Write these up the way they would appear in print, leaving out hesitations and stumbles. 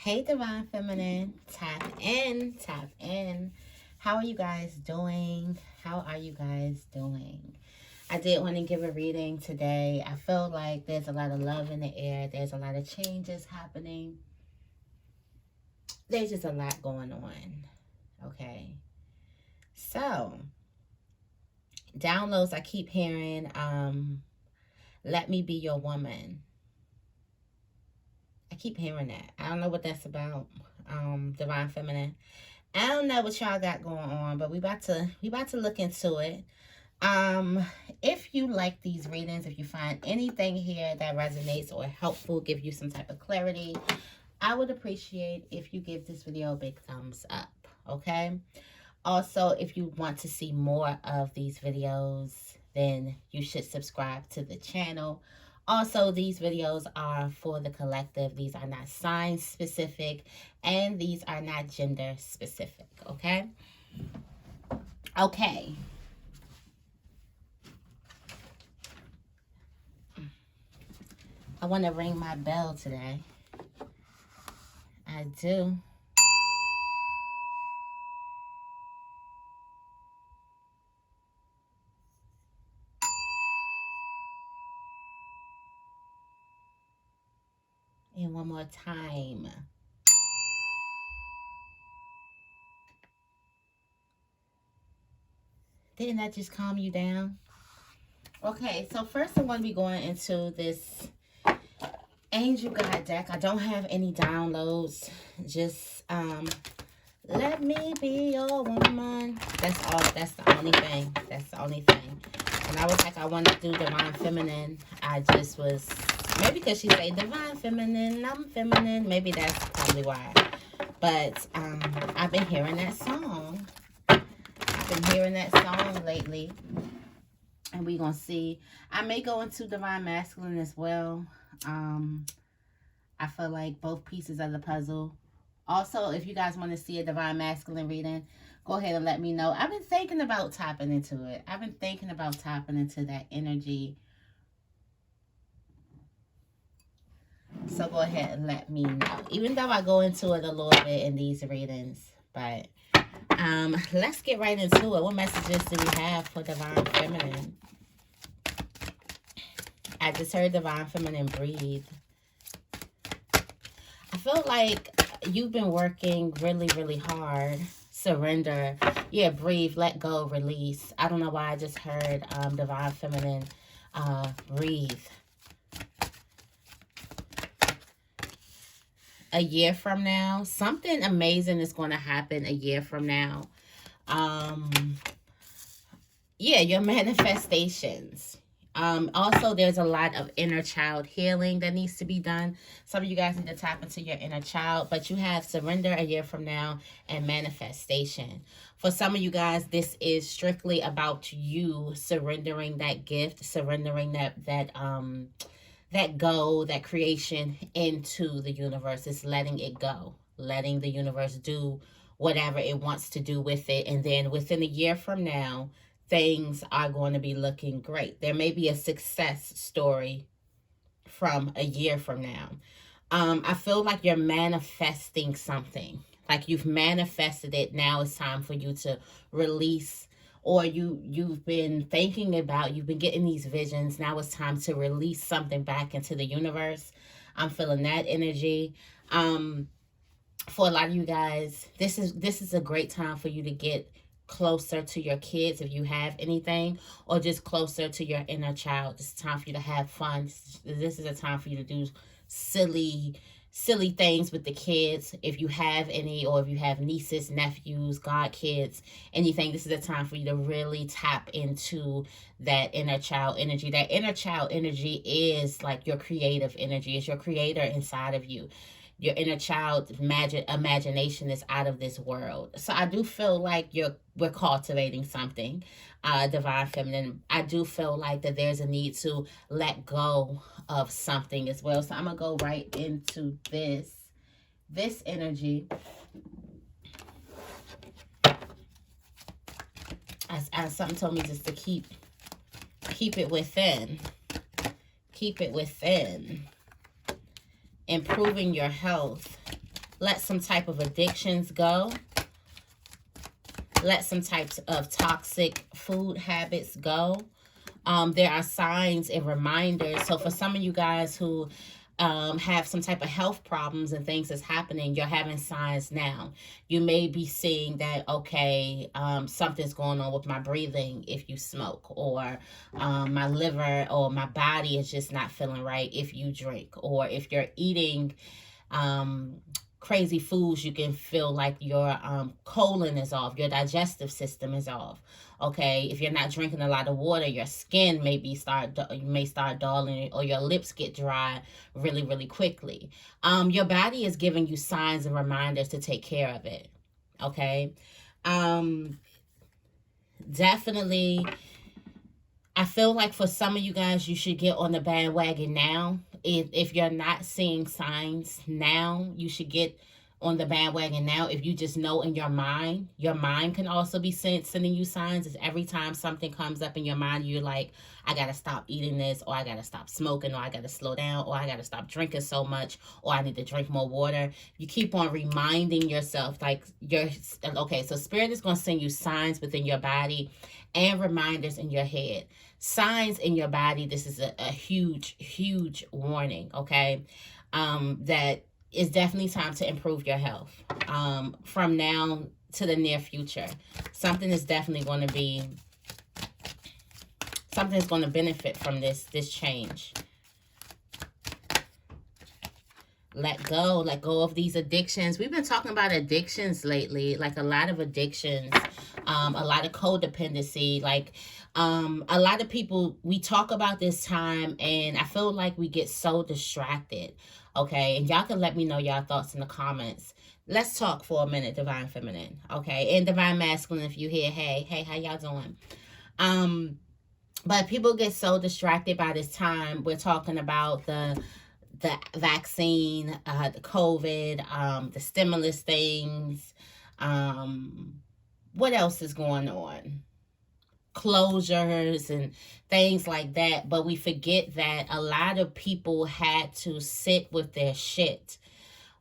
Hey, Divine Feminine. Tap in, tap in. How are you guys doing? How are you guys doing? I did want to give a reading today. I feel like there's a lot of love in the air. There's a lot of changes happening. There's just a lot going on. Okay. So, downloads I keep hearing, let me be your woman. I keep hearing that. I don't know what that's about. Divine Feminine. I don't know what y'all got going on, but we about to look into it. If you like these readings, if you find anything here that resonates or helpful, give you some type of clarity, I would appreciate if you give this video a big thumbs up. Okay. Also, if you want to see more of these videos, then you should subscribe to the channel. Also, these videos are for the collective. These are not sign specific, and these are not gender specific, okay? Okay. I want to ring my bell today. I do. And one more time. Didn't that just calm you down? Okay, so first I'm going to be going into this Angel Guide deck. I don't have any downloads. Just let me be your woman. That's all. That's the only thing. That's the only thing. And I was like, I want to do Divine Feminine. I just was, maybe because she say Divine Feminine, I'm feminine. Maybe that's probably why. But I've been hearing that song. I've been hearing that song lately. And we're going to see. I may go into Divine Masculine as well. I feel like both pieces of the puzzle. Also, if you guys want to see a Divine Masculine reading, go ahead and let me know. I've been thinking about tapping into it. I've been thinking about tapping into that energy. So go ahead and let me know. Even though I go into it a little bit in these readings. But let's get right into it. What messages do we have for Divine Feminine? I just heard Divine Feminine breathe. I feel like you've been working really, really hard. Surrender. Yeah, breathe, let go, release. I don't know why I just heard Divine Feminine breathe. A year from now, something amazing is going to happen a year from now. Yeah, your manifestations. Also, there's a lot of inner child healing that needs to be done. Some of you guys need to tap into your inner child, but you have surrender a year from now and manifestation. For some of you guys, this is strictly about you surrendering that gift, surrendering that goal, that creation into the universe. It's letting it go, letting the universe do whatever it wants to do with it. And then within a year from now, things are going to be looking great. There may be a success story from a year from now. I feel like you're manifesting something. Like you've manifested it. Now it's time for you to release, or you've been thinking about, you've been getting these visions. Now it's time to release something back into the universe. I'm feeling that energy. For a lot of you guys, this is a great time for you to get closer to your kids if you have anything, or just closer to your inner child. It's time for you to have fun. This is a time for you to do silly things with the kids if you have any, or if you have nieces, nephews, godkids, anything. This is a time for you to really tap into that inner child energy. That inner child energy is like your creative energy. It's your creator inside of you. Your inner child imagination is out of this world. So I do feel like we're cultivating something, Divine Feminine. I do feel like that there's a need to let go of something as well. So I'm going to go right into this energy. As something told me just to keep it within. Keep it within. Improving your health. Let some type of addictions go. Let some types of toxic food habits go. There are signs and reminders. So for some of you guys who have some type of health problems and things that's happening, you're having signs now. You may be seeing that, okay, something's going on with my breathing if you smoke, or my liver or my body is just not feeling right if you drink, or if you're eating crazy foods, you can feel like your colon is off, your digestive system is off. Okay, if you're not drinking a lot of water, your skin may start dulling, or your lips get dry really, really quickly. Your body is giving you signs and reminders to take care of it. Okay, definitely. I feel like for some of you guys, you should get on the bandwagon now. If you're not seeing signs now, you should get on the bandwagon now. If you just know in your mind can also be sending you signs. Is every time something comes up in your mind, you're like, I gotta stop eating this, or I gotta stop smoking, or I gotta slow down, or I gotta stop drinking so much, or I need to drink more water. You keep on reminding yourself, like, okay, so spirit is going to send you signs within your body and reminders in your head. Signs in your body, this is a huge, huge warning, okay? That it's definitely time to improve your health. From now to the near future, something is definitely going to be, something is going to benefit from this change. Let go of these addictions. We've been talking about addictions lately, like a lot of addictions, a lot of codependency, like a lot of people, we talk about this time, and I feel like we get so distracted. Okay, and y'all can let me know y'all thoughts in the comments. Let's talk for a minute, Divine Feminine, okay, and Divine Masculine. If you here, hey, how y'all doing? But people get so distracted by this time. We're talking about the vaccine, the COVID, the stimulus things. What else is going on? Closures and things like that. But we forget that a lot of people had to sit with their shit.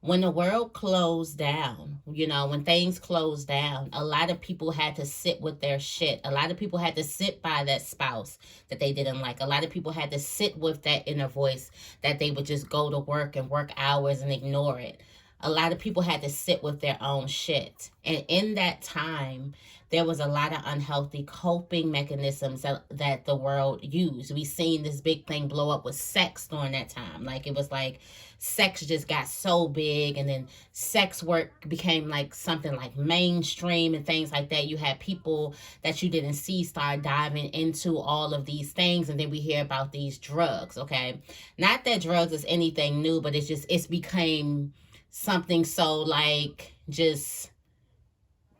When the world closed down, when things closed down, a lot of people had to sit with their shit. A lot of people had to sit by that spouse that they didn't like. A lot of people had to sit with that inner voice that they would just go to work and work hours and ignore it. A lot of people had to sit with their own shit. And in that time, there was a lot of unhealthy coping mechanisms that the world used. We seen this big thing blow up with sex during that time. Like, it was like sex just got so big, and then sex work became like something like mainstream and things like that. You had people that you didn't see start diving into all of these things, and then we hear about these drugs, okay? Not that drugs is anything new, but it's became something so like just,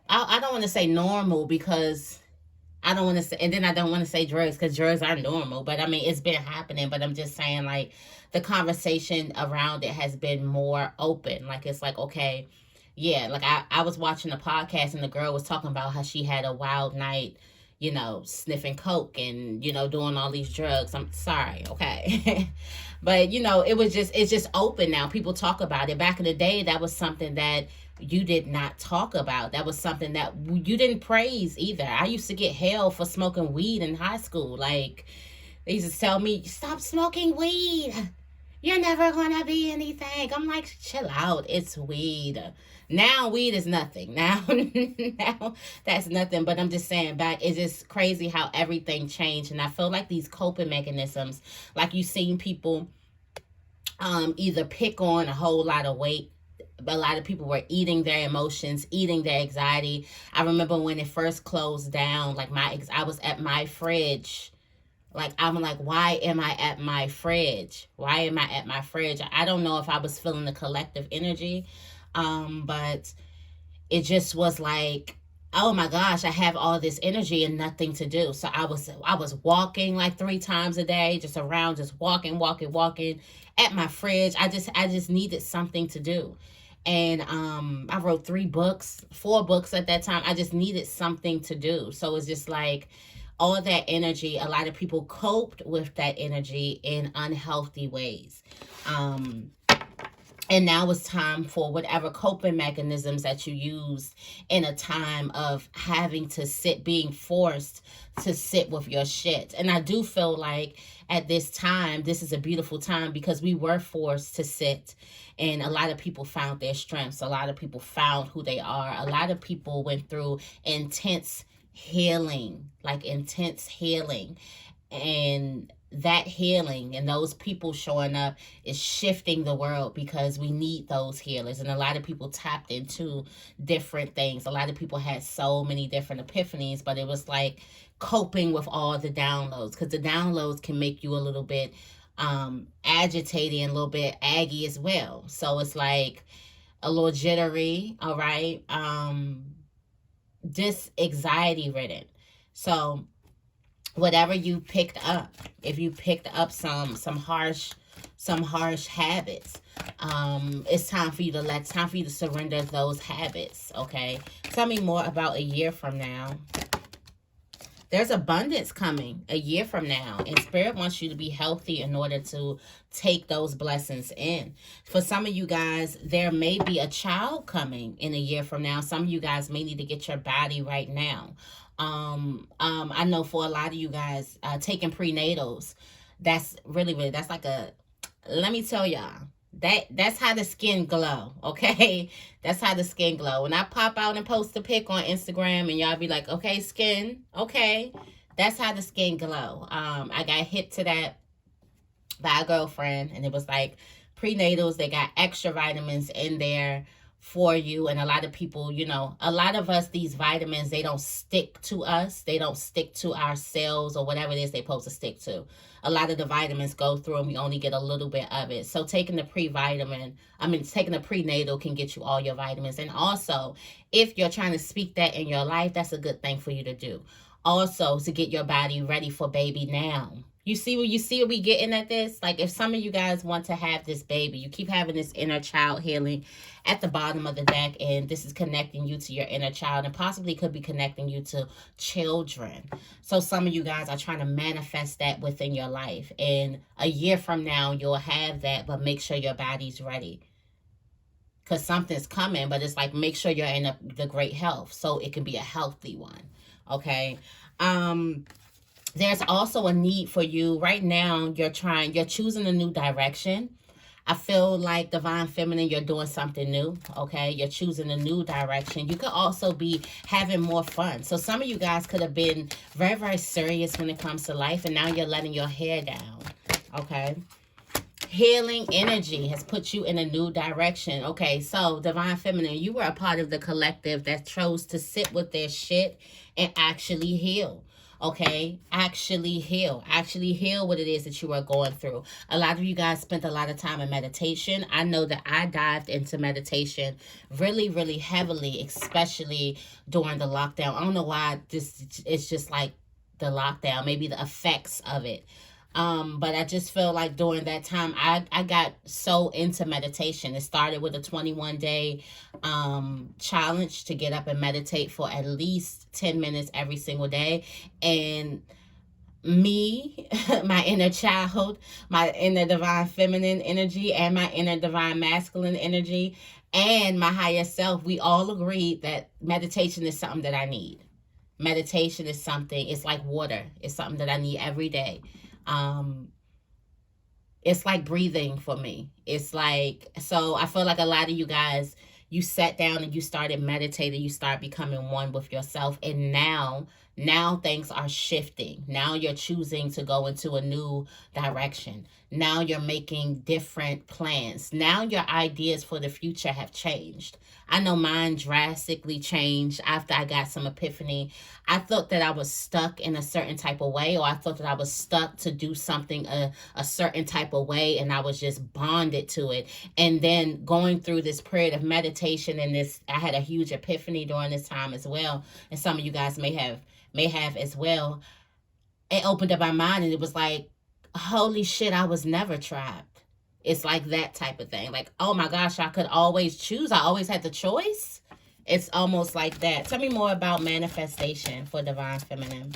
I don't want to say normal, because I don't want to say, and then I don't want to say drugs because drugs are normal, but I mean, it's been happening, but I'm just saying, like, the conversation around it has been more open. Like, it's like, okay, yeah, like I was watching a podcast, and the girl was talking about how she had a wild night, sniffing coke and, doing all these drugs. I'm sorry, okay. But, it's just open now. People talk about it. Back in the day, that was something that you did not talk about. That was something that you didn't praise either. I used to get hell for smoking weed in high school. Like, they used to tell me, stop smoking weed. You're never gonna be anything. I'm like, chill out. It's weed. Now weed is nothing. Now that's nothing. But I'm just saying, back, it's just crazy how everything changed. And I feel like these coping mechanisms, like, you've seen people either pick on a whole lot of weight. A lot of people were eating their emotions, eating their anxiety. I remember when it first closed down, like, I was at my fridge. Like, I'm like, why am I at my fridge? Why am I at my fridge? I don't know if I was feeling the collective energy, but it just was like, oh my gosh, I have all this energy and nothing to do. So I was walking like 3 times a day, just around, just walking at my fridge. I just needed something to do. And I wrote 4 books at that time. I just needed something to do. So it's just like, all that energy, a lot of people coped with that energy in unhealthy ways. And now it's time for whatever coping mechanisms that you used in a time of having to sit, being forced to sit with your shit. And I do feel like at this time, this is a beautiful time because we were forced to sit. And a lot of people found their strengths. A lot of people found who they are. A lot of people went through intense healing, like intense healing. And that healing and those people showing up is shifting the world because we need those healers. And a lot of people tapped into different things. A lot of people had so many different epiphanies, but it was like coping with all the downloads, because the downloads can make you a little bit agitated and a little bit aggy as well. So it's like a little jittery, all right, just anxiety ridden. So whatever you picked up, if you picked up some harsh habits, it's time for you to surrender those habits. Okay, tell me more about a year from now. There's abundance coming a year from now, and Spirit wants you to be healthy in order to take those blessings in. For some of you guys, there may be a child coming in a year from now. Some of you guys may need to get your body right now. I know for a lot of you guys, taking prenatals, that's really, that's like let me tell y'all, that's how the skin glow, okay? That's how the skin glow. When I pop out and post a pic on Instagram and y'all be like, okay, skin, okay, that's how the skin glow. I got hit to that by a girlfriend, and it was like prenatals, they got extra vitamins in there for you. And a lot of people, a lot of us, these vitamins, they don't stick to us. They don't stick to our cells or whatever it is they're supposed to stick to. A lot of the vitamins go through and we only get a little bit of it. So taking the taking the prenatal can get you all your vitamins. And also, if you're trying to speak that in your life, that's a good thing for you to do. Also, to get your body ready for baby now. You see what we getting at this? Like, if some of you guys want to have this baby, you keep having this inner child healing at the bottom of the deck, and this is connecting you to your inner child, and possibly could be connecting you to children. So some of you guys are trying to manifest that within your life, and a year from now you'll have that, but make sure your body's ready, because something's coming. But it's like, make sure you're in the great health so it can be a healthy one. Okay. There's also a need for you right now. You're choosing a new direction. I feel like Divine Feminine, you're doing something new, okay? You're choosing a new direction. You could also be having more fun. So some of you guys could have been very, very serious when it comes to life, and now you're letting your hair down, okay? Healing energy has put you in a new direction. Okay, so Divine Feminine, you were a part of the collective that chose to sit with their shit and actually heal. Okay, actually heal what it is that you are going through. A lot of you guys spent a lot of time in meditation. I know that I dived into meditation really, really heavily, especially during the lockdown. I don't know why it's just like the lockdown, maybe the effects of it. But I just feel like during that time, I got so into meditation. It started with a 21-day challenge to get up and meditate for at least 10 minutes every single day. And me, my inner child, my inner divine feminine energy, and my inner divine masculine energy, and my higher self, we all agreed that meditation is something that I need. Meditation is something, it's like water. It's something that I need every day. It's like breathing for me. It's like, so I feel like a lot of you guys, you sat down and you started meditating, you start becoming one with yourself, and now things are shifting. Now you're choosing to go into a new direction. Now you're making different plans. Now your ideas for the future have changed. I know mine drastically changed after I got some epiphany. I thought that I was stuck in a certain type of way, or I thought that I was stuck to do something a certain type of way, and I was just bonded to it. And then going through this period of meditation and this, I had a huge epiphany during this time as well. And some of you guys may have as well. It opened up my mind, and it was like, holy shit, I was never trapped. It's like that type of thing. Like, oh my gosh, I could always choose. I always had the choice. It's almost like that. Tell me more about manifestation for Divine Feminine.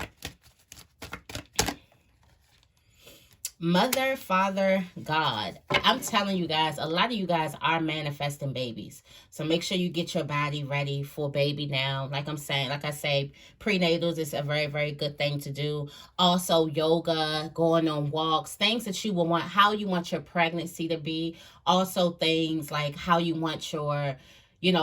Mother, Father, God. I'm telling you guys, a lot of you guys are manifesting babies. So make sure you get your body ready for baby now. Like I say, prenatals is a very, very good thing to do. Also, yoga, going on walks, things that you will want, how you want your pregnancy to be. Also, things like how you want your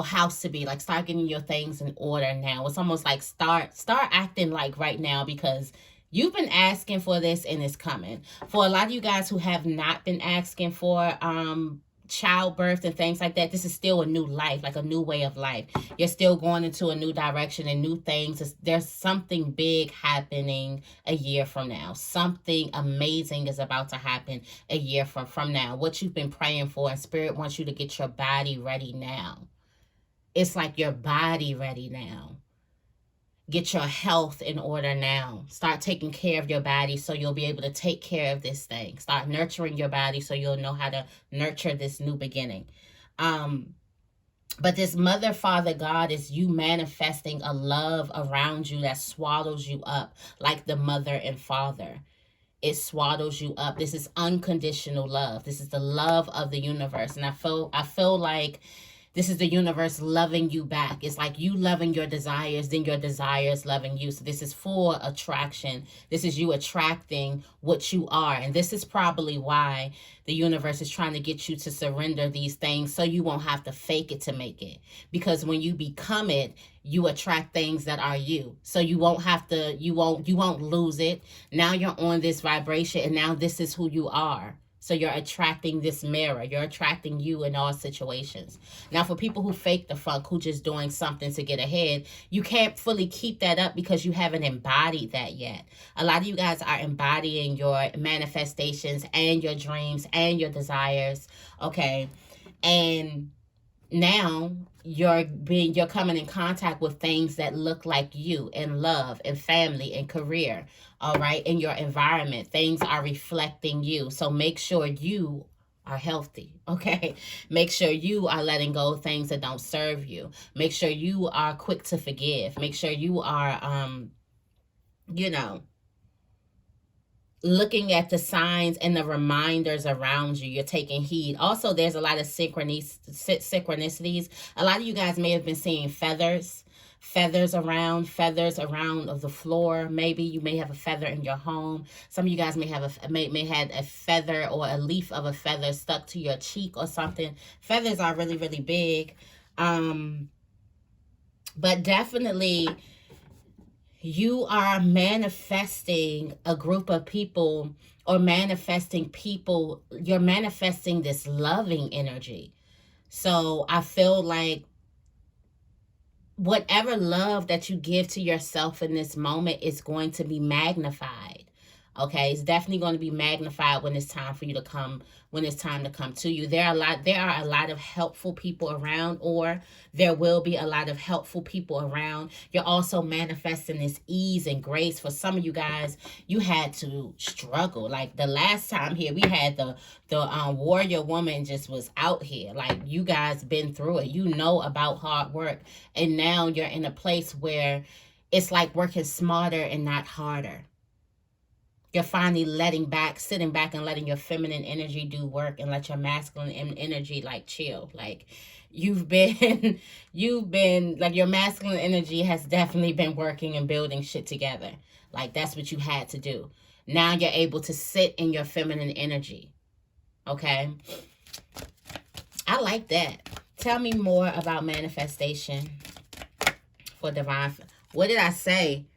house to be. Like, start getting your things in order now. It's almost like start acting like right now, because you've been asking for this and it's coming. For a lot of you guys who have not been asking for childbirth and things like that, this is still a new life, like a new way of life. You're still going into a new direction and new things. There's something big happening a year from now. Something amazing is about to happen a year from now. What you've been praying for, and Spirit wants you to get your body ready now. It's like your body ready now. Get your health in order now. Start taking care of your body so you'll be able to take care of this thing. Start nurturing your body so you'll know how to nurture this new beginning. But this Mother, Father, God is you manifesting a love around you that swallows you up like the mother and father. It swallows you up. This is unconditional love. This is the love of the universe. And I feel like this is the universe loving you back. It's like you loving your desires, then your desires loving you. So this is for attraction. This is you attracting what you are. And this is probably why the universe is trying to get you to surrender these things so you won't have to fake it to make it. Because when you become it, you attract things that are you. So you won't have to, you won't lose it. Now you're on this vibration, and now this is who you are. So you're attracting this mirror. You're attracting you in all situations. Now, for people who fake the funk, who just doing something to get ahead, you can't fully keep that up because you haven't embodied that yet. A lot of you guys are embodying your manifestations and your dreams and your desires, okay? And now you're coming in contact with things that look like you in love and family and career, all right, in your environment. Things are reflecting you. So make sure you are healthy, okay? Make sure you are letting go of things that don't serve you. Make sure you are quick to forgive. Make sure you are looking at the signs and the reminders around you. You're taking heed. Also, there's a lot of synchronicities. A lot of you guys may have been seeing feathers around of the floor. Maybe you may have a feather in your home. Some of you guys may have may had a feather or a leaf of a feather stuck to your cheek or something. Feathers are really, really big. But definitely, you are manifesting a group of people, or manifesting people. You're manifesting this loving energy. So I feel like whatever love that you give to yourself in this moment is going to be magnified. Okay, it's definitely going to be magnified when it's time for you to come, when it's time to come to you. There are a lot of helpful people around, or there will be a lot of helpful people around. You're also manifesting this ease and grace. For some of you guys, you had to struggle. Like the last time here, we had the warrior woman just was out here. Like, you guys been through it. You know about hard work. And now you're in a place where it's like working smarter and not harder. You're finally sitting back and letting your feminine energy do work, and let your masculine energy like chill. Like you've been like, your masculine energy has definitely been working and building shit together. Like that's what you had to do. Now you're able to sit in your feminine energy. Okay. I like that. Tell me more about manifestation for divine. What did I say?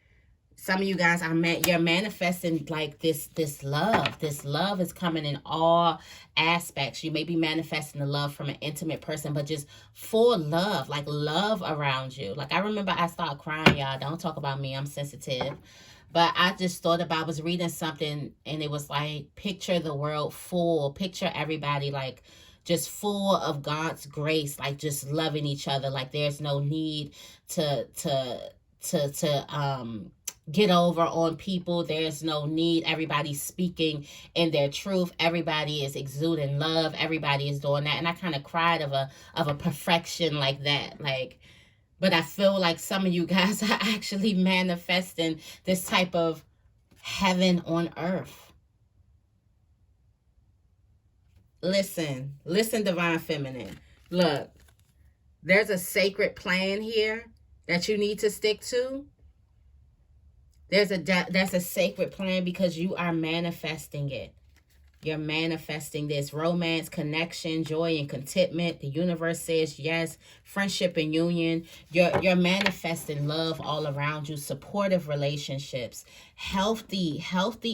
Some of you guys you're manifesting like this love. This love is coming in all aspects. You may be manifesting the love from an intimate person, but just full love, like love around you. Like I remember I started crying, y'all. Don't talk about me. I'm sensitive. But I just thought about, I was reading something and it was like, picture the world full, picture everybody like just full of God's grace, like just loving each other. Like there's no need to get over on people. There's no need. Everybody's speaking in their truth. Everybody is exuding love. Everybody is doing that. And I kind of cried of a perfection like that. Like, but I feel like some of you guys are actually manifesting this type of heaven on earth. Listen, Divine Feminine. Look, there's a sacred plan here that you need to stick to. That's a sacred plan because you are manifesting it. You're manifesting this romance, connection, joy, and contentment. The universe says yes. Friendship and union. You're manifesting love all around you. Supportive relationships, healthy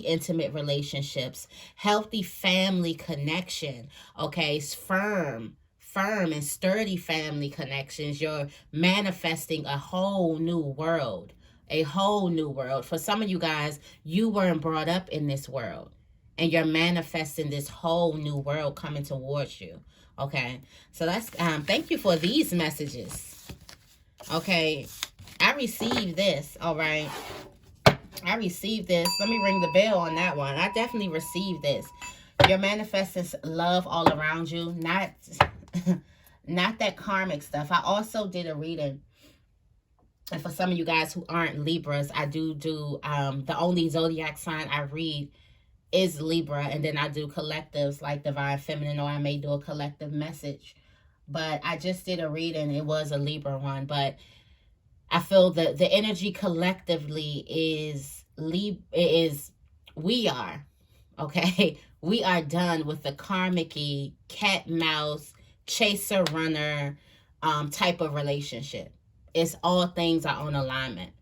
intimate relationships, healthy family connection. Okay, it's firm and sturdy family connections. You're manifesting a whole new world. A whole new world. For some of you guys, you weren't brought up in this world, and you're manifesting this whole new world coming towards you. Okay, so that's thank you for these messages. Okay, I received this. All right, I received this. Let me ring the bell on that one. I definitely received this. You're manifesting love all around you, not not that karmic stuff. I also did a reading, and for some of you guys who aren't Libras, I do the only zodiac sign I read is Libra, and then I do collectives like Divine Feminine, or I may do a collective message. But I just did a reading. It was a Libra one, but I feel that the energy collectively is we are, okay? We are done with the karmic cat mouse chaser runner type of relationship. It's all things are on alignment.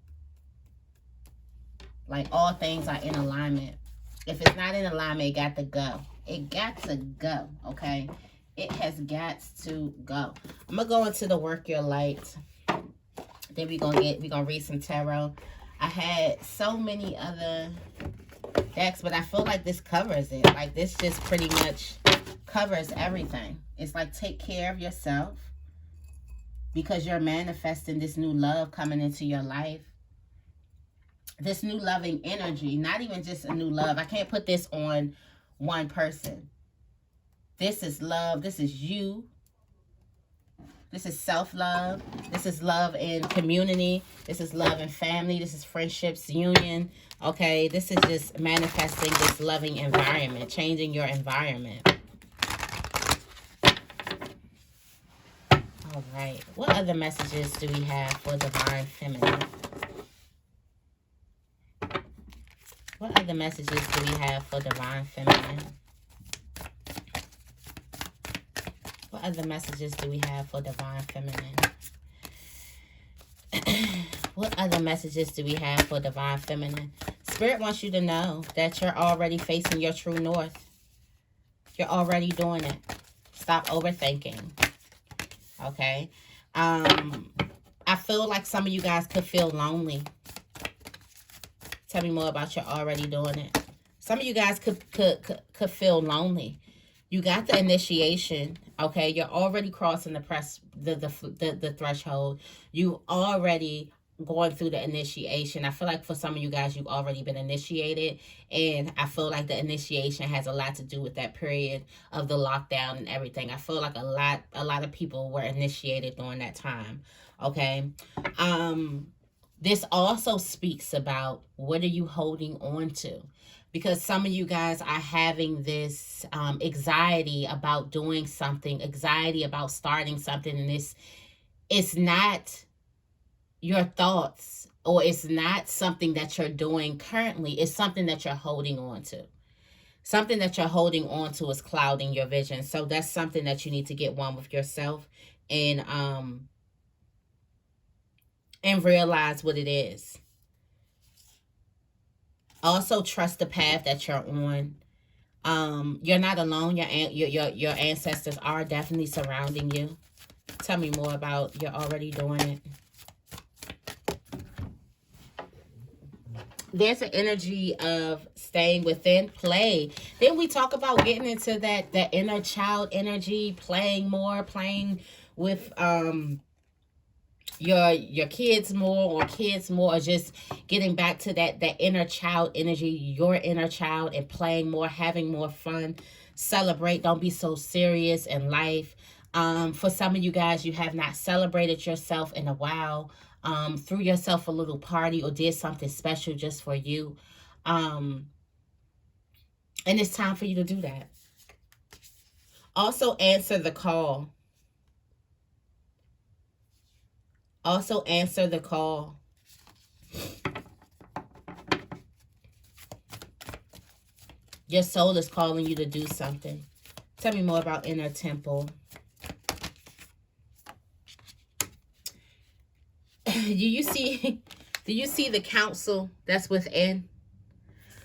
Like all things are in alignment. If it's not in alignment, it got to go. It got to go, okay? It has got to go. I'm going to go into the Work Your Light. Then we're gonna read some tarot. I had so many other decks, but I feel like this covers it. Like this just pretty much covers everything. It's like take care of yourself because you're manifesting this new love coming into your life. This new loving energy, not even just a new love. I can't put this on one person. This is love. This is you. This is self-love. This is love in community. This is love in family. This is friendships, union. Okay, this is just manifesting this loving environment, changing your environment. All right. What other messages do we have for Divine Feminine? What other messages do we have for Divine Feminine? What other messages do we have for Divine Feminine? What other messages do we have for Divine Feminine? Spirit wants you to know that you're already facing your true north. You're already doing it. Stop overthinking. Okay? I feel like some of you guys could feel lonely. Tell me more about you're already doing it. Some of you guys could feel lonely. You got the initiation, okay? You're already crossing the threshold. You already going through the initiation. I feel like for some of you guys, you've already been initiated, and I feel like the initiation has a lot to do with that period of the lockdown and everything. I feel like a lot of people were initiated during that time, okay? This also speaks about what are you holding on to? Because some of you guys are having this anxiety about doing something, anxiety about starting something, and it's not your thoughts, or it's not something that you're doing currently. It's something that you're holding on to. Something that you're holding on to is clouding your vision. So that's something that you need to get one with yourself and realize what it is. Also, trust the path that you're on. You're not alone. Your ancestors are definitely surrounding you. Tell me more about you're already doing it. There's an energy of staying within play. Then we talk about getting into that inner child energy, playing more, playing with your kids more, or just getting back to that inner child energy, your inner child, and playing more, having more fun. Celebrate. Don't be so serious in life. For some of you guys, you have not celebrated yourself in a while. Threw yourself a little party or did something special just for you. And it's time for you to do that. Also answer the call. Also answer the call. Your soul is calling you to do something. Tell me more about inner temple. Do you see the counsel that's within?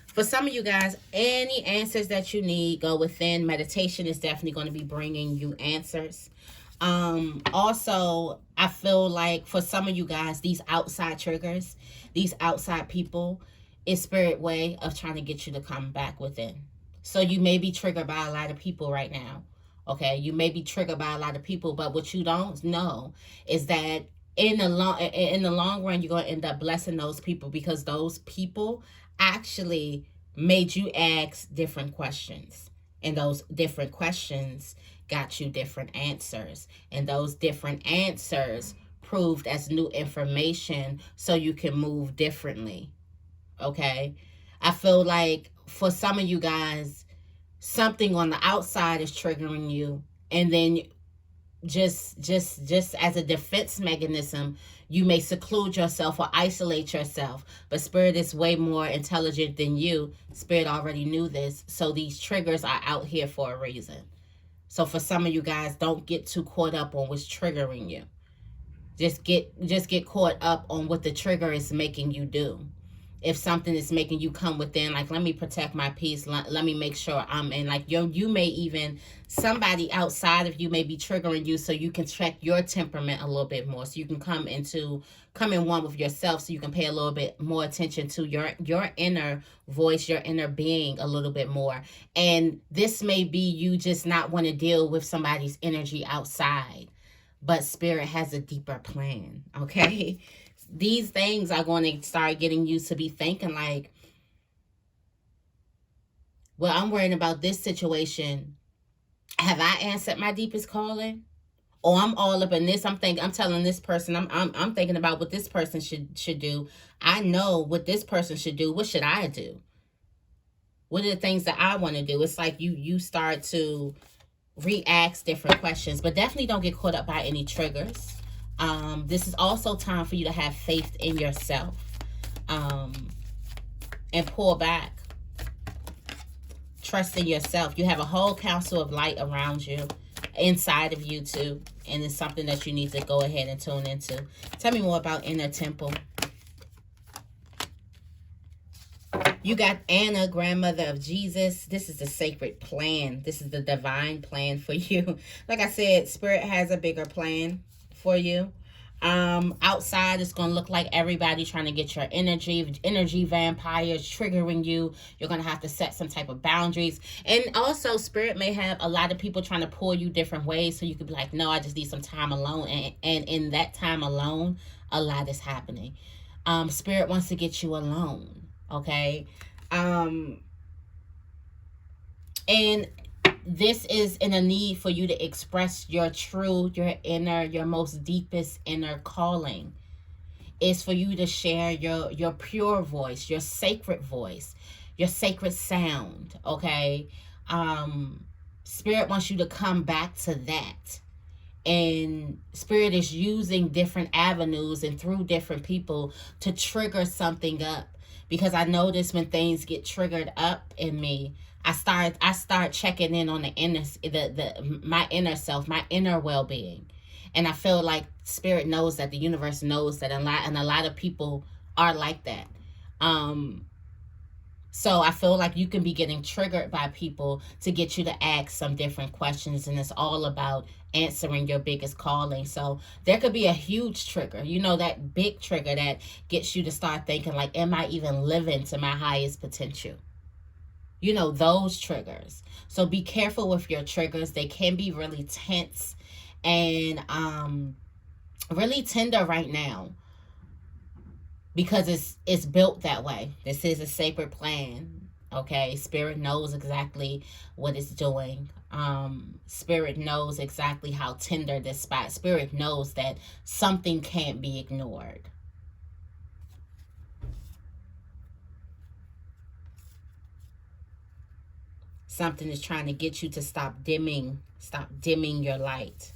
For some of you guys, any answers that you need go within. Meditation is definitely going to be bringing you answers. Also, I feel like for some of you guys, these outside triggers, these outside people, is spirit way of trying to get you to come back within. So you may be triggered by a lot of people right now. Okay, you may be triggered by a lot of people, but what you don't know is that in the long run, you're gonna end up blessing those people, because those people actually made you ask different questions, and those different questions got you different answers, and those different answers proved as new information so you can move differently. Okay, I feel like for some of you guys, something on the outside is triggering you, and then just as a defense mechanism, you may seclude yourself or isolate yourself. But spirit is way more intelligent than you. Spirit already knew this, so these triggers are out here for a reason. So for some of you guys, don't get too caught up on what's triggering you. Just get caught up on what the trigger is making you do. If something is making you come within, like, let me protect my peace, let me make sure I'm in, like, you may even, somebody outside of you may be triggering you, so you can check your temperament a little bit more, so you can come in one with yourself, so you can pay a little bit more attention to your inner voice, your inner being a little bit more. And this may be you just not want to deal with somebody's energy outside, but spirit has a deeper plan. Okay. These things are going to start getting you to be thinking like, well, I'm worrying about this situation. Have I answered my deepest calling? Or I'm all up in this. I'm telling this person, I'm thinking about what this person should do. I know what this person should do. What should I do? What are the things that I want to do? It's like you start to re-ask different questions, but definitely don't get caught up by any triggers. This is also time for you to have faith in yourself, and pull back. Trust in yourself. You have a whole council of light around you, inside of you too, and it's something that you need to go ahead and tune into. Tell me more about inner temple. You got Anna, grandmother of Jesus. This is the sacred plan. This is the divine plan for you. Like I said, spirit has a bigger plan for you. Outside, it's going to look like everybody trying to get your energy vampires triggering you. You're going to have to set some type of boundaries. And also, spirit may have a lot of people trying to pull you different ways, so you could be like, no, I just need some time alone. And in that time alone, a lot is happening. Spirit wants to get you alone. Okay. And this is in a need for you to express your true, your inner, your most deepest inner calling. Is for you to share your pure voice, your sacred voice, your sacred sound. Okay. Spirit wants you to come back to that. And spirit is using different avenues and through different people to trigger something up. Because I notice when things get triggered up in me, I start checking in on my inner self, my inner well-being. And I feel like spirit knows that, the universe knows that, and a lot of people are like that. So I feel like you can be getting triggered by people to get you to ask some different questions, and it's all about answering your biggest calling. So there could be a huge trigger, that big trigger that gets you to start thinking like, am I even living to my highest potential? Those triggers. So be careful with your triggers. They can be really tense and really tender right now, because it's built that way. This is a sacred plan. Okay, spirit knows exactly what it's doing. Spirit knows exactly how tender this spot. Spirit knows that something can't be ignored. Something is trying to get you to stop dimming your light.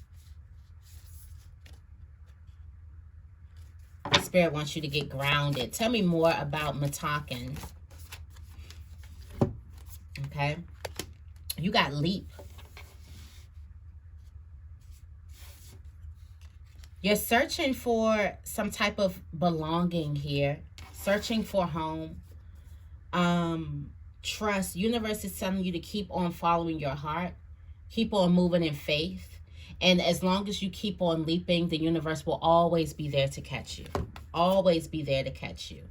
Spirit wants you to get grounded. Tell me more about Matakan. Okay. You got leap. You're searching for some type of belonging here. Searching for home. Trust. Universe is telling you to keep on following your heart. Keep on moving in faith. And as long as you keep on leaping, the universe will always be there to catch you. Always be there to catch you.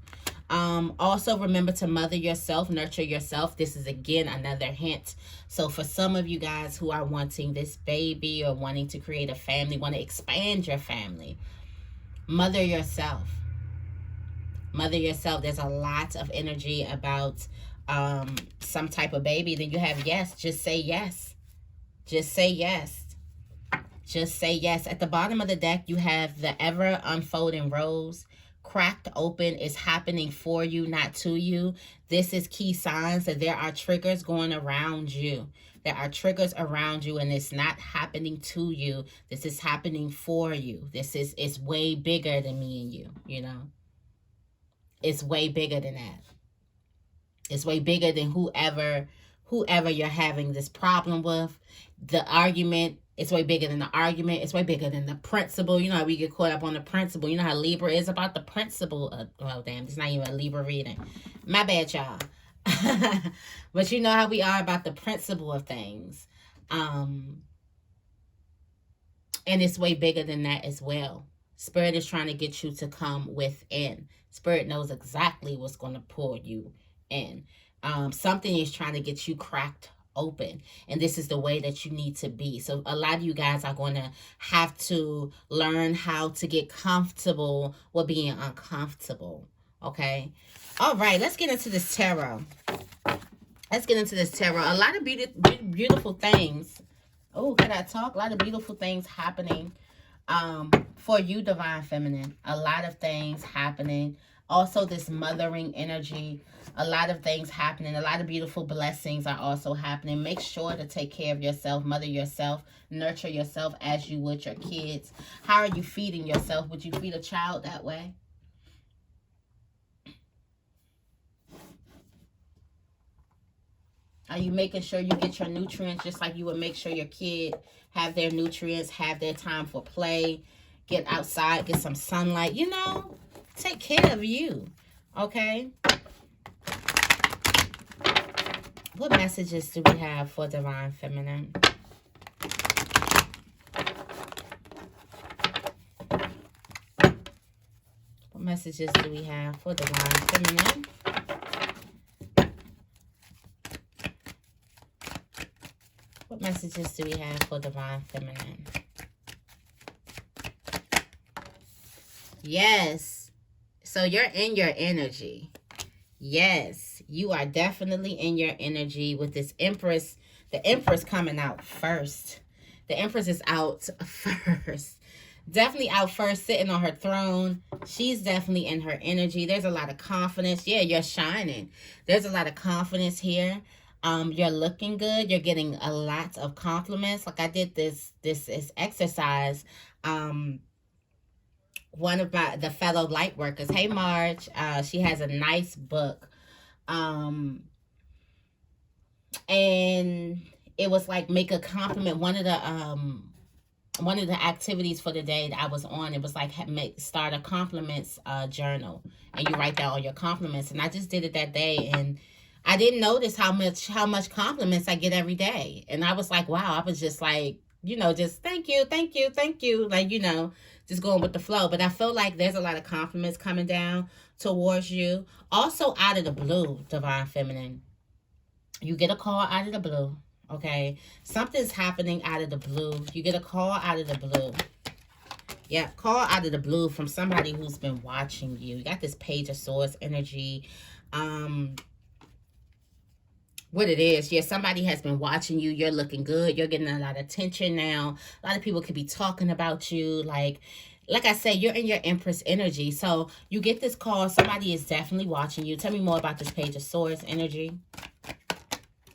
Also remember to mother yourself, nurture yourself. This is again another hint. So for some of you guys who are wanting this baby or wanting to create a family, want to expand your family, mother yourself. Mother yourself. There's a lot of energy about some type of baby. Then you have yes. Just say yes. Just say yes. Just say yes. At the bottom of the deck, you have the ever unfolding rose. Cracked open is happening for you, not to you. This is key signs that there are triggers going around you. There are triggers around you, and it's not happening to you. This is happening for you. It's way bigger than me and you, you know. It's way bigger than that. It's way bigger than whoever you're having this problem with. The argument, it's way bigger than the argument. It's way bigger than the principle. You know how we get caught up on the principle. You know how Libra is about the principle. Well, damn, it's not even a Libra reading. My bad, y'all. But you know how we are about the principle of things. And it's way bigger than that as well. Spirit is trying to get you to come within. Spirit knows exactly what's going to pull you in. Something is trying to get you cracked open, and this is the way that you need to be. So a lot of you guys are going to have to learn how to get comfortable with being uncomfortable. Okay. All right, let's get into this tarot. Let's get into this tarot. A lot of beautiful things. Oh, can I talk? A lot of beautiful things happening for you, Divine Feminine. A lot of things happening. Also, this mothering energy. A lot of things happening. A lot of beautiful blessings are also happening. Make sure to take care of yourself, mother yourself, nurture yourself as you would your kids. How are you feeding yourself? Would you feed a child that way? Are you making sure you get your nutrients just like you would make sure your kid have their nutrients, have their time for play, get outside, get some sunlight, you know? Take care of you, okay? What messages do we have for Divine Feminine? What messages do we have for Divine Feminine? What messages do we have for Divine Feminine? Yes. So you're in your energy. Yes, you are definitely in your energy with this Empress. The Empress coming out first. The Empress is out first. Definitely out first, sitting on her throne. She's definitely in her energy. There's a lot of confidence. Yeah, you're shining. There's a lot of confidence here. You're looking good. You're getting a lot of compliments. Like I did this exercise. One of the fellow light workers, hey Marge, she has a nice book, and it was like make a compliment. One of the activities for the day that I was on, it was like start a compliments journal, and you write down all your compliments. And I just did it that day, and I didn't notice how much compliments I get every day. And I was like, wow, I was just like, you know, just thank you, like, you know, just going with the flow. But I feel like there's a lot of compliments coming down towards you. Also, out of the blue, Divine Feminine, you get a call out of the blue, okay? Something's happening out of the blue. You get a call out of the blue. Yeah, call out of the blue from somebody who's been watching you. You got this Page of Swords energy. What it is, yeah, somebody has been watching you. You're looking good. You're getting a lot of attention now. A lot of people could be talking about you. Like I said, you're in your Empress energy. So you get this call. Somebody is definitely watching you. Tell me more about this Page of Swords energy.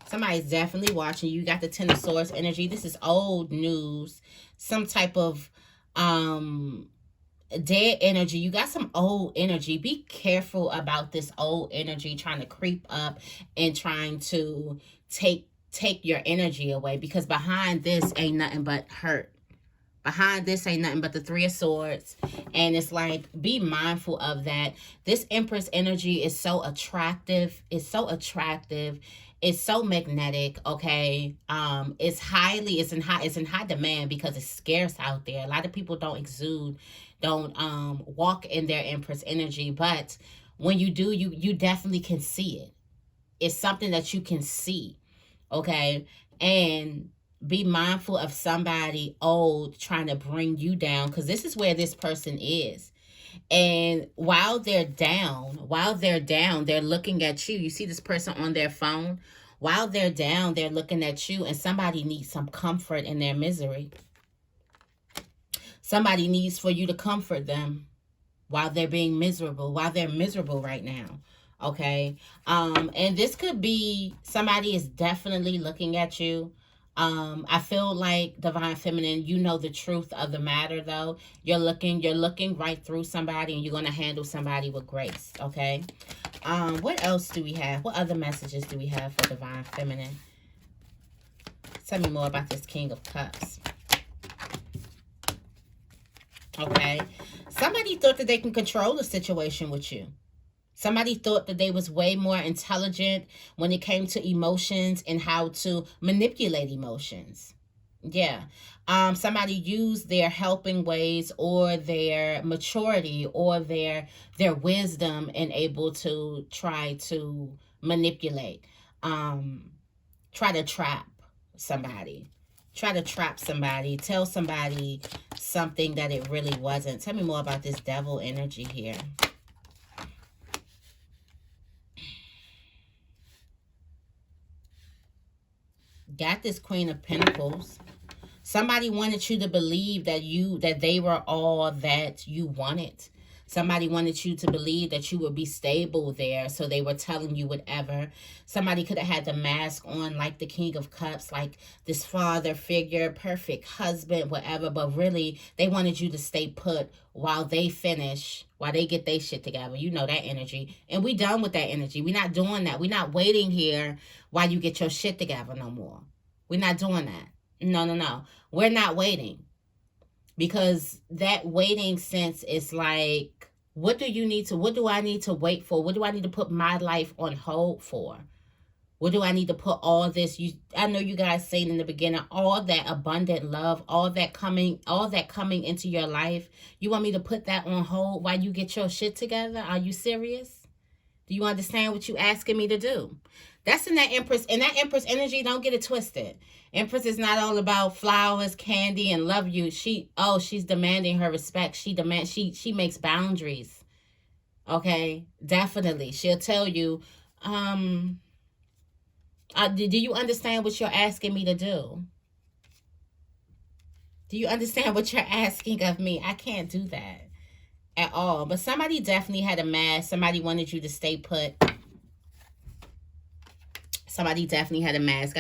Somebody's definitely watching you. You got the Ten of Swords energy. This is old news. Some type of dead energy. You got some old energy. Be careful about this old energy trying to creep up and trying to take your energy away, because behind this ain't nothing but hurt. Behind this ain't nothing but the Three of Swords. And it's like, be mindful of that. This Empress energy is so attractive. It's so attractive. It's so magnetic. Okay. It's in high demand because it's scarce out there. A lot of people don't walk in their Empress energy, but when you do, you definitely can see it. It's something that you can see. Okay. And be mindful of somebody old trying to bring you down, because this is where this person is. And while they're down, they're looking at you. You see this person on their phone. While they're down, they're looking at you, and somebody needs some comfort in their misery. Somebody needs for you to comfort them while they're being miserable, while they're miserable right now. Okay. And this could be somebody is definitely looking at you. I feel like, Divine Feminine, you know the truth of the matter though. You're looking right through somebody, and you're gonna handle somebody with grace. Okay. What else do we have? What other messages do we have for Divine Feminine? Tell me more about this King of Cups. Okay. Somebody thought that they can control the situation with you. Somebody thought that they was way more intelligent when it came to emotions and how to manipulate emotions. Yeah. Somebody used their helping ways or their maturity or their wisdom and able to try to manipulate. Try to trap somebody. Try to trap somebody. Tell somebody something that it really wasn't. Tell me more about this Devil energy here. Got this Queen of Pentacles. Somebody wanted you to believe that they were all that you wanted. Somebody wanted you to believe that you would be stable there, so they were telling you whatever. Somebody could have had the mask on, like the King of Cups, like this father figure, perfect husband, whatever, but really they wanted you to stay put while they finish, while they get their shit together. You know that energy. And we done with that energy. We're not doing that. We're not waiting here while you get your shit together no more. We're not doing that. No. We're not waiting. Because that waiting sense is like, what do I need to wait for? What do I need to put my life on hold for? What do I need to put all this? I know you guys saying in the beginning, all that abundant love, all that coming into your life. You want me to put that on hold while you get your shit together? Are you serious? Do you understand what you asking me to do? That's in that Empress. In that Empress energy, don't get it twisted. Empress is not all about flowers, candy, and love you. She's demanding her respect. She makes boundaries. Okay? Definitely. She'll tell you, do you understand what you're asking me to do? Do you understand what you're asking of me? I can't do that at all. But somebody definitely had a mask. Somebody wanted you to stay put. Somebody definitely had a mask.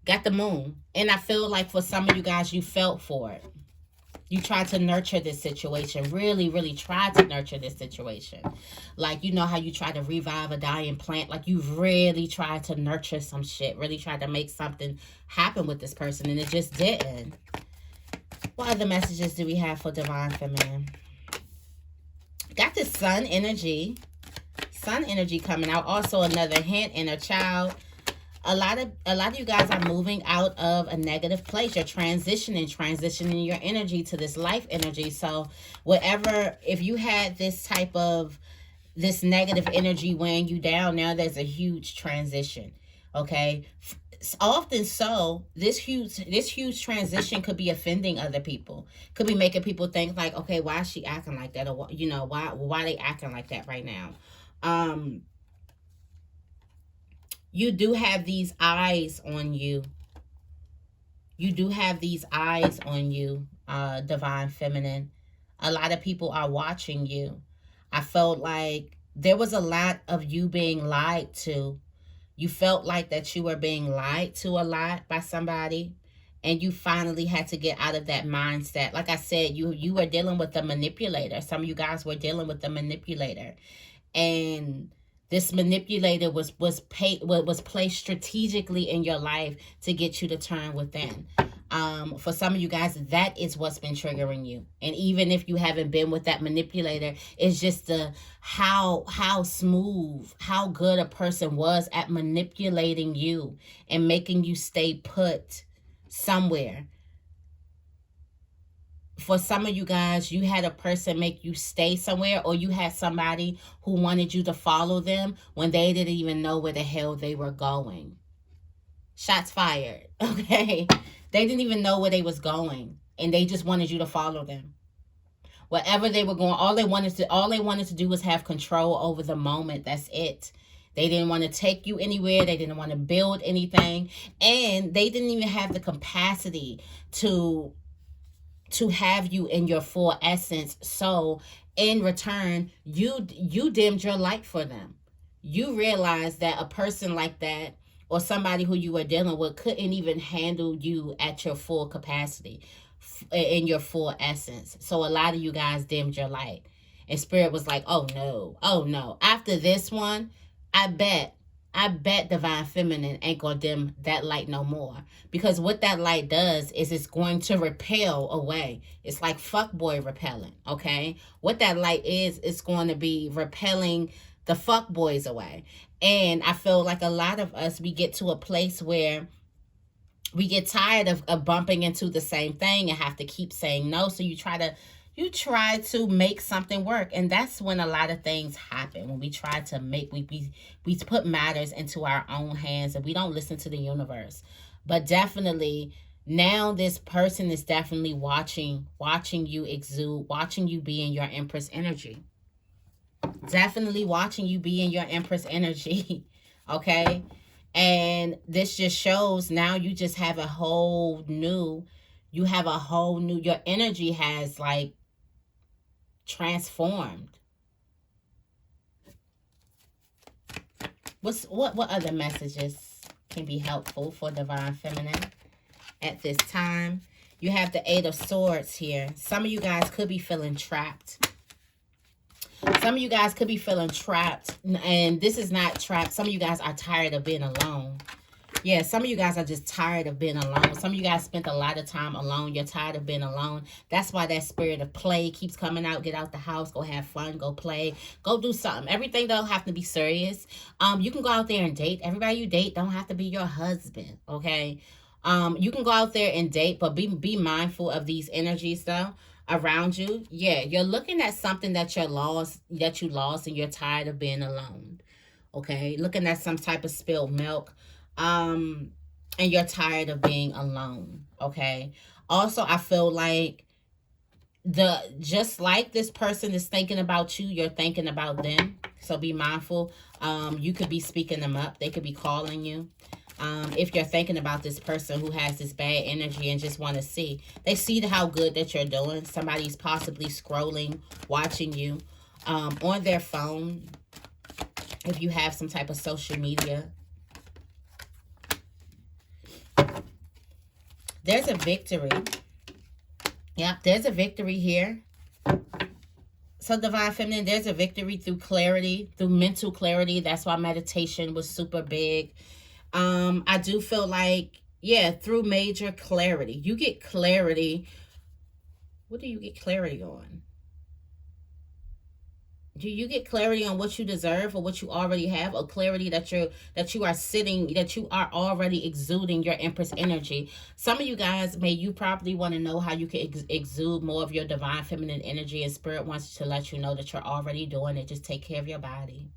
Got the moon. And I feel like for some of you guys, you felt for it. You tried to nurture this situation. Really, really tried to nurture this situation. Like, you know how you try to revive a dying plant? Like, you really tried to nurture some shit. Really tried to make something happen with this person. And it just didn't. What other messages do we have for Divine Feminine? Got this Sun energy. Sun energy coming out. Also another hint, inner child. A lot of you guys are moving out of a negative place. You're transitioning your energy to this life energy. So whatever, if you had this negative energy weighing you down, now there's a huge transition. Okay. Often so, this huge transition could be offending other people. Could be making people think like, okay, why is she acting like that? Or, you know, why are they acting like that right now? You do have these eyes on you. You do have these eyes on you, Divine Feminine. A lot of people are watching you. I felt like there was a lot of you being lied to. You felt like that you were being lied to a lot by somebody, and you finally had to get out of that mindset. Like I said, you were dealing with the manipulator. Some of you guys were dealing with the manipulator, and this manipulator was placed strategically in your life to get you to turn within. For some of you guys, that is what's been triggering you. And even if you haven't been with that manipulator, it's just the how smooth, how good a person was at manipulating you and making you stay put somewhere. For some of you guys, you had a person make you stay somewhere, or you had somebody who wanted you to follow them when they didn't even know where the hell they were going. Shots fired. Okay, they didn't even know where they was going, and they just wanted you to follow them. Wherever they were going, all they wanted to do was have control over the moment. That's it. They didn't want to take you anywhere. They didn't want to build anything, and they didn't even have the capacity to have you in your full essence. So in return, you dimmed your light for them. You realized that a person like that, or somebody who you were dealing with, couldn't even handle you at your full capacity, in your full essence. So a lot of you guys dimmed your light, and spirit was like, oh no, after this one, I bet divine feminine ain't gonna dim that light no more. Because what that light does is it's going to repel away. It's like fuckboy repellent, okay? What that light is, it's going to be repelling the fuckboys away. And I feel like a lot of us, we get to a place where we get tired of bumping into the same thing and have to keep saying no. So you try to make something work, and that's when a lot of things happen. When we try to make, we put matters into our own hands, and we don't listen to the universe. But definitely now this person is definitely watching you exude, watching you be in your Empress energy. Definitely watching you be in your Empress energy. Okay? And this just shows now you just have a whole new, your energy has like transformed. What other messages can be helpful for divine feminine at this time? You have the Eight of Swords here. Some of you guys could be feeling trapped. Some of you guys could be feeling trapped, and this is not trapped. Some of you guys are tired of being alone. Yeah, some of you guys are just tired of being alone. Some of you guys spent a lot of time alone. You're tired of being alone. That's why that spirit of play keeps coming out. Get out the house. Go have fun. Go play. Go do something. Everything don't have to be serious. You can go out there and date. Everybody you date don't have to be your husband, okay? You can go out there and date, but be mindful of these energies, though, around you. Yeah, you're looking at something that you lost, and you're tired of being alone, okay? Looking at some type of spilled milk. And you're tired of being alone, okay? Also, I feel like just like this person is thinking about you, you're thinking about them. So be mindful. You could be speaking them up. They could be calling you. If you're thinking about this person who has this bad energy and just want to see, they see how good that you're doing. Somebody's possibly scrolling, watching you on their phone. If you have some type of social media, there's a victory. Yep, there's a victory here. So divine feminine, there's a victory through clarity, through mental clarity. That's why meditation was super big. I do feel like, yeah, through major clarity. You get clarity. What do you get clarity on? Do you get clarity on what you deserve or what you already have, or clarity that you are already exuding your Empress energy? Some of you guys, you probably want to know how you can exude more of your divine feminine energy, and spirit wants to let you know that you're already doing it. Just take care of your body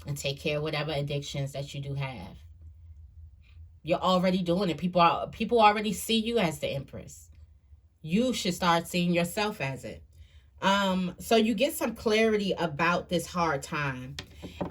and take care of whatever addictions that you do have. You're already doing it. People already see you as the Empress. You should start seeing yourself as it. So you get some clarity about this hard time.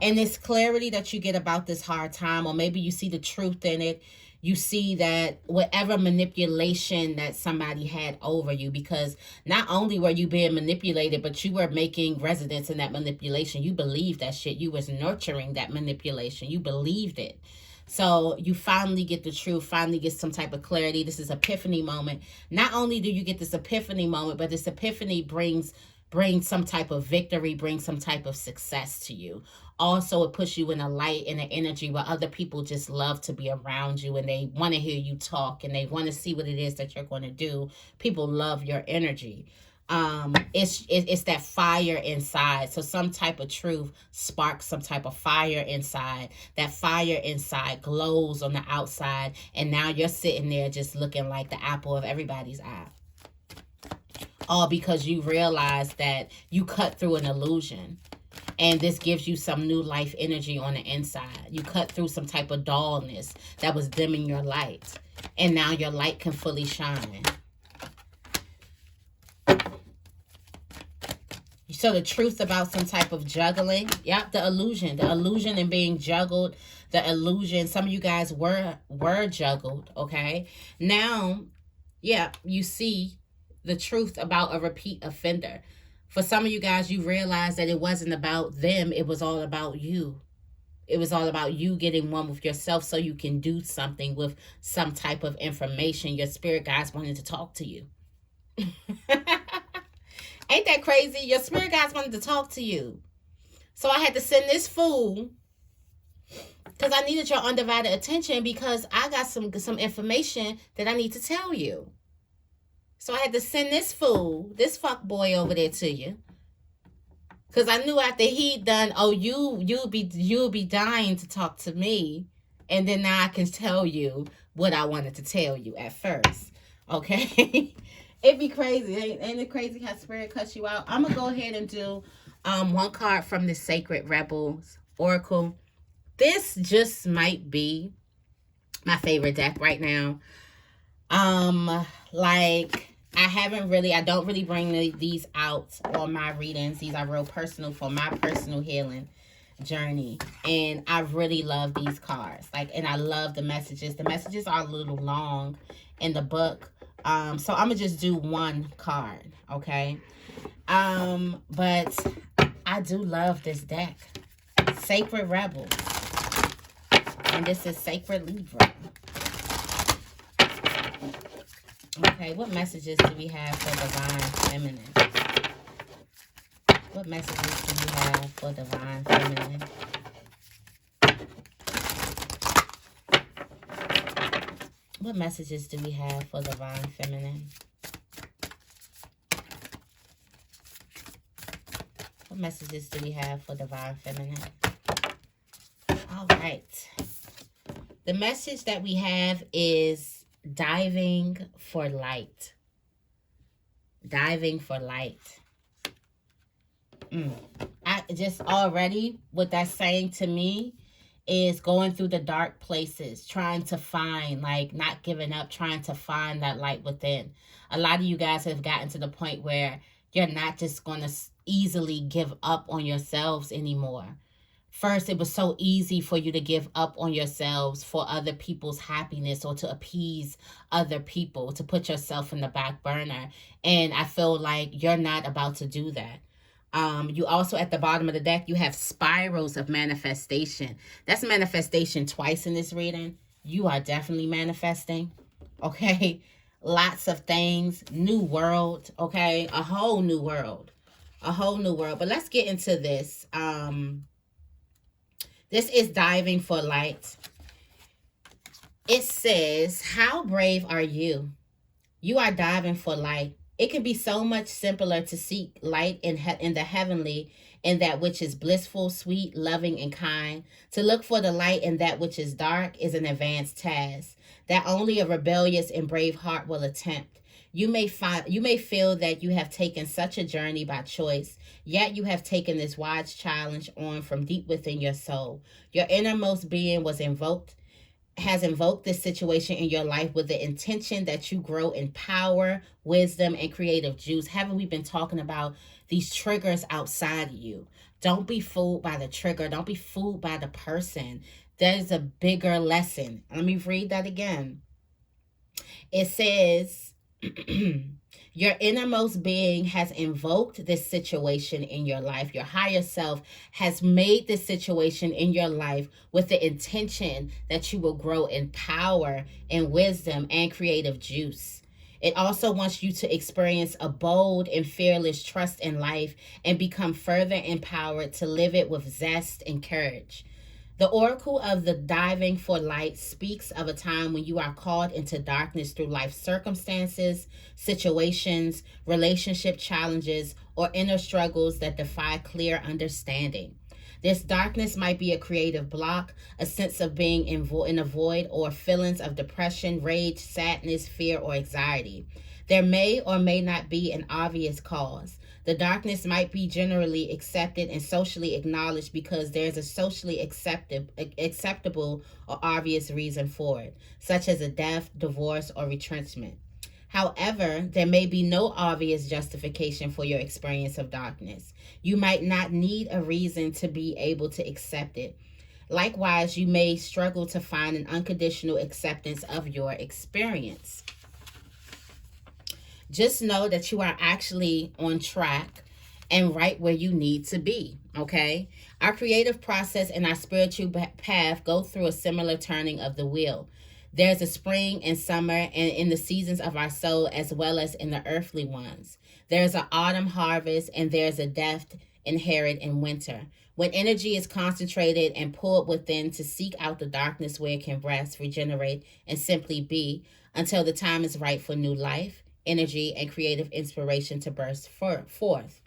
And this clarity that you get about this hard time, or maybe you see the truth in it, You see that whatever manipulation that somebody had over you, because not only were you being manipulated, but you were making residence in that manipulation. You believed that shit. You was nurturing that manipulation. You believed it. So you finally get the truth, finally get some type of clarity. This is epiphany moment. Not only do you get this epiphany moment, but this epiphany brings some type of victory, brings some type of success to you. Also, it puts you in a light and an energy where other people just love to be around you, and they want to hear you talk, and they want to see what it is that you're going to do. People love your energy. It's that fire inside. So some type of truth sparks some type of fire inside. That fire inside glows on the outside, and now you're sitting there just looking like the apple of everybody's eye. All because you realize that you cut through an illusion. And this gives you some new life energy on the inside. You cut through some type of dullness that was dimming your light. And now your light can fully shine. So the truth about some type of juggling. Yep, the illusion and being juggled. The illusion. Some of you guys were juggled, okay? Now, yeah, you see the truth about a repeat offender. For some of you guys, you realize that it wasn't about them. It was all about you. It was all about you getting one with yourself so you can do something with some type of information. Your spirit guides wanted to talk to you. Ain't that crazy? Your spirit guides wanted to talk to you. So I had to send this fool because I needed your undivided attention, because I got some information that I need to tell you. So I had to send this fool, this fuck boy over there to you. Because I knew after he done, oh, you'll be dying to talk to me. And then now I can tell you what I wanted to tell you at first. Okay? It'd be crazy. Ain't it crazy how spirit cuts you out? I'm going to go ahead and do one card from the Sacred Rebels Oracle. This just might be my favorite deck right now. Like, I don't really bring these out on my readings. These are real personal for my personal healing journey. And I really love these cards. Like, and I love the messages. The messages are a little long in the book. So I'm gonna just do one card, okay? But I do love this deck. Sacred Rebels. And this is Sacred Libra. Okay, what messages do we have for Divine Feminine? What messages do we have for Divine Feminine? What messages do we have for Divine Feminine? What messages do we have for Divine Feminine? All right. The message that we have is diving for light. Diving for light. I just already, what that's saying to me is going through the dark places, trying to find, like, not giving up, trying to find that light within. A lot of you guys have gotten to the point where you're not just going to easily give up on yourselves anymore. First, it was so easy for you to give up on yourselves for other people's happiness, or to appease other people, to put yourself in the back burner. And I feel like you're not about to do that. You also, at the bottom of the deck, you have spirals of manifestation. That's manifestation twice in this reading. You are definitely manifesting. Okay. Lots of things. New world. Okay. A whole new world. A whole new world. But let's get into this. This is diving for light. It says, how brave are you? You are diving for light. It can be so much simpler to seek light in the heavenly, in that which is blissful, sweet, loving, and kind. To look for the light in that which is dark is an advanced task that only a rebellious and brave heart will attempt. You may feel that you have taken such a journey by choice, yet you have taken this wise challenge on from deep within your soul. Your innermost being has invoked this situation in your life with the intention that you grow in power, wisdom, and creative juice. Haven't we been talking about these triggers outside of you? Don't be fooled by the trigger. Don't be fooled by the person. There's a bigger lesson. Let me read that again. It says, your innermost being has invoked this situation in your life. Your higher self has made this situation in your life with the intention that you will grow in power and wisdom and creative juice. It also wants you to experience a bold and fearless trust in life and become further empowered to live it with zest and courage. The oracle of the diving for light speaks of a time when you are called into darkness through life circumstances, situations, relationship challenges, or inner struggles that defy clear understanding. This darkness might be a creative block, a sense of being in a void, or feelings of depression, rage, sadness, fear, or anxiety. There may or may not be an obvious cause. The darkness might be generally accepted and socially acknowledged because there's a socially acceptable or obvious reason for it, such as a death, divorce, or retrenchment. However, there may be no obvious justification for your experience of darkness. You might not need a reason to be able to accept it. Likewise, you may struggle to find an unconditional acceptance of your experience. Just know that you are actually on track and right where you need to be, okay? Our creative process and our spiritual path go through a similar turning of the wheel. There's a spring and summer and in the seasons of our soul as well as in the earthly ones. There's an autumn harvest and there's a death inherent in winter. When energy is concentrated and pulled within to seek out the darkness where it can rest, regenerate, and simply be until the time is right for new life, energy, and creative inspiration to burst forth.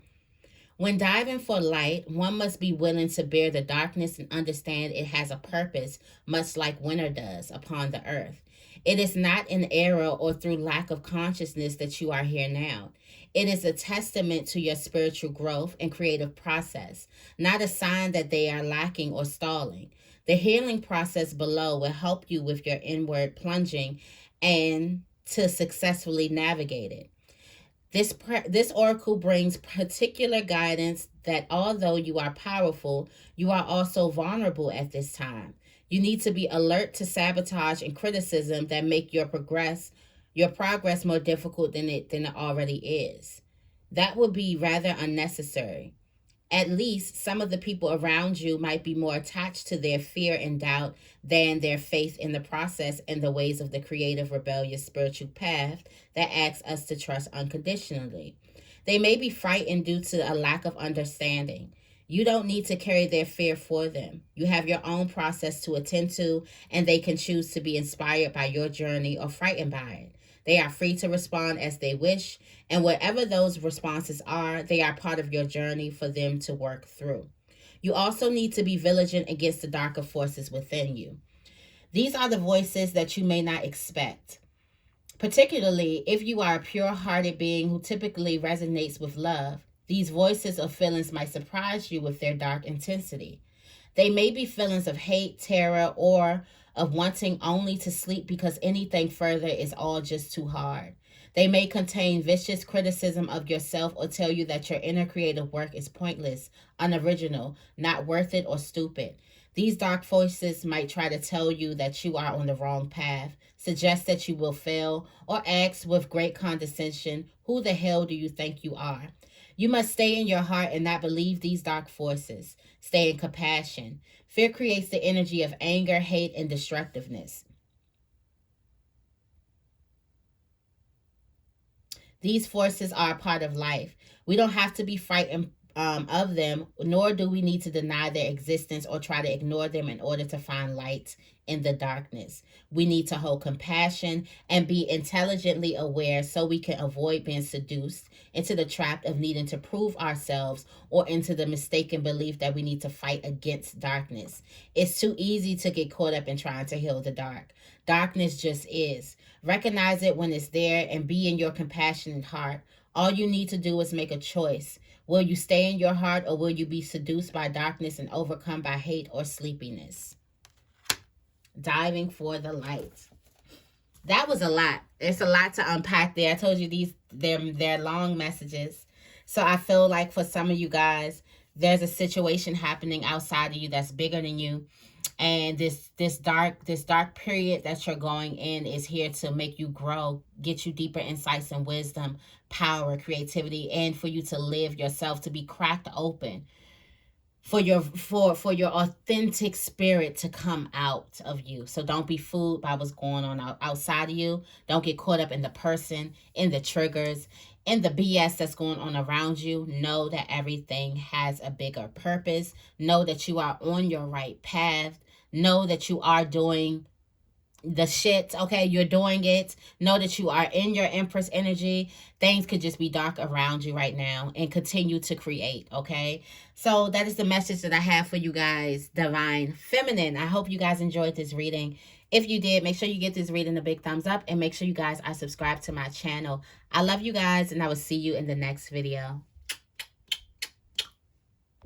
When diving for light, one must be willing to bear the darkness and understand it has a purpose, much like winter does upon the earth. It is not in error or through lack of consciousness that you are here now. It is a testament to your spiritual growth and creative process, not a sign that they are lacking or stalling. The healing process below will help you with your inward plunging and to successfully navigate it. This oracle brings particular guidance that although you are powerful, you are also vulnerable at this time. You need to be alert to sabotage and criticism that make your progress more difficult than it already is. That would be rather unnecessary. At least some of the people around you might be more attached to their fear and doubt than their faith in the process and the ways of the creative, rebellious spiritual path that asks us to trust unconditionally. They may be frightened due to a lack of understanding. You don't need to carry their fear for them. You have your own process to attend to, and they can choose to be inspired by your journey or frightened by it. They are free to respond as they wish, and whatever those responses are, they are part of your journey for them to work through. You also need to be vigilant against the darker forces within you. These are the voices that you may not expect, particularly if you are a pure hearted being who typically resonates with love. These voices or feelings might surprise you with their dark intensity. They may be feelings of hate, terror, or of wanting only to sleep because anything further is all just too hard. They may contain vicious criticism of yourself or tell you that your inner creative work is pointless, unoriginal, not worth it, or stupid. These dark voices might try to tell you that you are on the wrong path, suggest that you will fail, or ask with great condescension, who the hell do you think you are? You must stay in your heart and not believe these dark forces. Stay in compassion. Fear creates the energy of anger, hate, and destructiveness. These forces are a part of life. We don't have to be frightened of them, nor do we need to deny their existence or try to ignore them in order to find light in the darkness. We need to hold compassion and be intelligently aware so we can avoid being seduced into the trap of needing to prove ourselves or into the mistaken belief that we need to fight against darkness. It's too easy to get caught up in trying to heal the dark. Darkness just is. Recognize it when it's there and be in your compassionate heart. All you need to do is make a choice. Will you stay in your heart or will you be seduced by darkness and overcome by hate or sleepiness? Diving for the light. That was a lot. It's a lot to unpack there. I told you they're long messages. So I feel like for some of you guys, there's a situation happening outside of you that's bigger than you. And this dark period that you're going in is here to make you grow, get you deeper insights and wisdom, power, creativity, and for you to live yourself, to be cracked open, for your authentic spirit to come out of you. So don't be fooled by what's going on outside of you. Don't get caught up in the person, in the triggers, in the BS that's going on around you. Know that everything has a bigger purpose. Know that you are on your right path. Know that you are doing the shit. Okay, you're doing it. Know that you are in your Empress energy. Things could just be dark around you right now, and continue to create. Okay, so that is the message that I have for you guys, Divine Feminine. I hope you guys enjoyed this reading. If you did, make sure you get this reading a big thumbs up, and make sure you guys are subscribed to my channel. I love you guys, and I will see you in the next video.